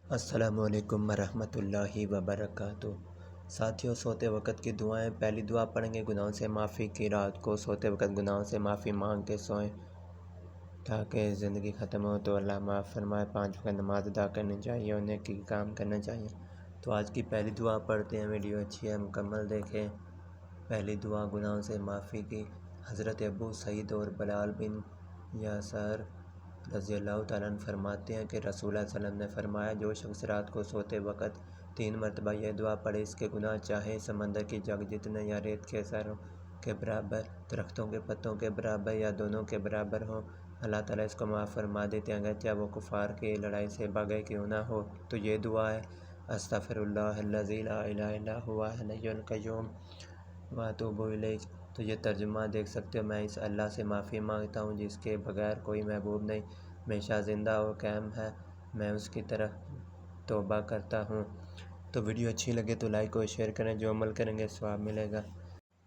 السلام علیکم ورحمۃ اللہ وبرکاتہ۔ ساتھیوں، سوتے وقت کی دعائیں۔ پہلی دعا پڑھیں گے گناہوں سے معافی کی۔ رات کو سوتے وقت گناہوں سے معافی مانگ کے سوئیں تاکہ زندگی ختم ہو تو اللہ معاف فرمائے۔ 5 وقت نماز ادا کرنی چاہیے اور نیکی کے کام کرنا چاہیے۔ تو آج کی پہلی دعا پڑھتے ہیں، ویڈیو اچھی ہے مکمل دیکھیں۔ پہلی دعا گناہوں سے معافی کی۔ حضرت ابو سعید اور بلال بن یاسر رضی اللہ تعالیٰ عنہ فرماتے ہیں کہ رسول اللہ صلی اللہ علیہ وسلم نے فرمایا، جو شخص رات کو سوتے وقت 3 مرتبہ یہ دعا پڑھے، اس کے گناہ چاہے سمندر کی جگ جتنے یا ریت کے ذروں کے برابر، درختوں کے پتوں کے برابر یا دونوں کے برابر ہوں، اللہ تعالیٰ اس کو معاف فرما دیتے ہیں، اگرچہ وہ کفار کی لڑائی سے بھاگے کیوں نہ ہو۔ تو یہ دعا ہے، استغفر اللہ الذی لا الہ الا هو الحی القیوم واتوب الیہ۔ تو یہ ترجمہ دیکھ سکتے ہو، میں اس اللہ سے معافی مانگتا ہوں جس کے بغیر کوئی معبود نہیں، ہمیشہ زندہ اور قائم ہے، میں اس کی طرف توبہ کرتا ہوں۔ تو ویڈیو اچھی لگے تو لائک اور شیئر کریں، جو عمل کریں گے ثواب ملے گا۔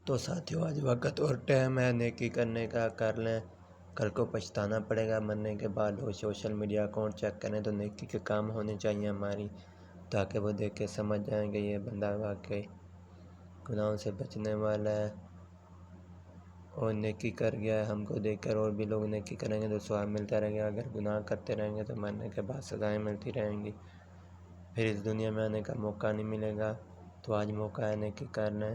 تو ساتھیوں، آج وقت اور ٹائم ہے نیکی کرنے کا، کر لیں، کل کو پچھتانا پڑے گا مرنے کے بعد۔ وہ سوشل میڈیا اکاؤنٹ چیک کریں تو نیکی کے کام ہونے چاہیے ہماری، تاکہ وہ دیکھ کے سمجھ جائیں کہ یہ بندہ واقعی گناہوں سے بچنے والا ہے اور نیکی کر گیا ہے۔ ہم کو دیکھ کر اور بھی لوگ نیکی کریں گے تو ثواب ملتا رہے گا، اگر گناہ کرتے رہیں گے تو مرنے کے بعد سزائیں ملتی رہیں گی، پھر اس دنیا میں آنے کا موقع نہیں ملے گا۔ تو آج موقع ہے، نیکی کر لیں۔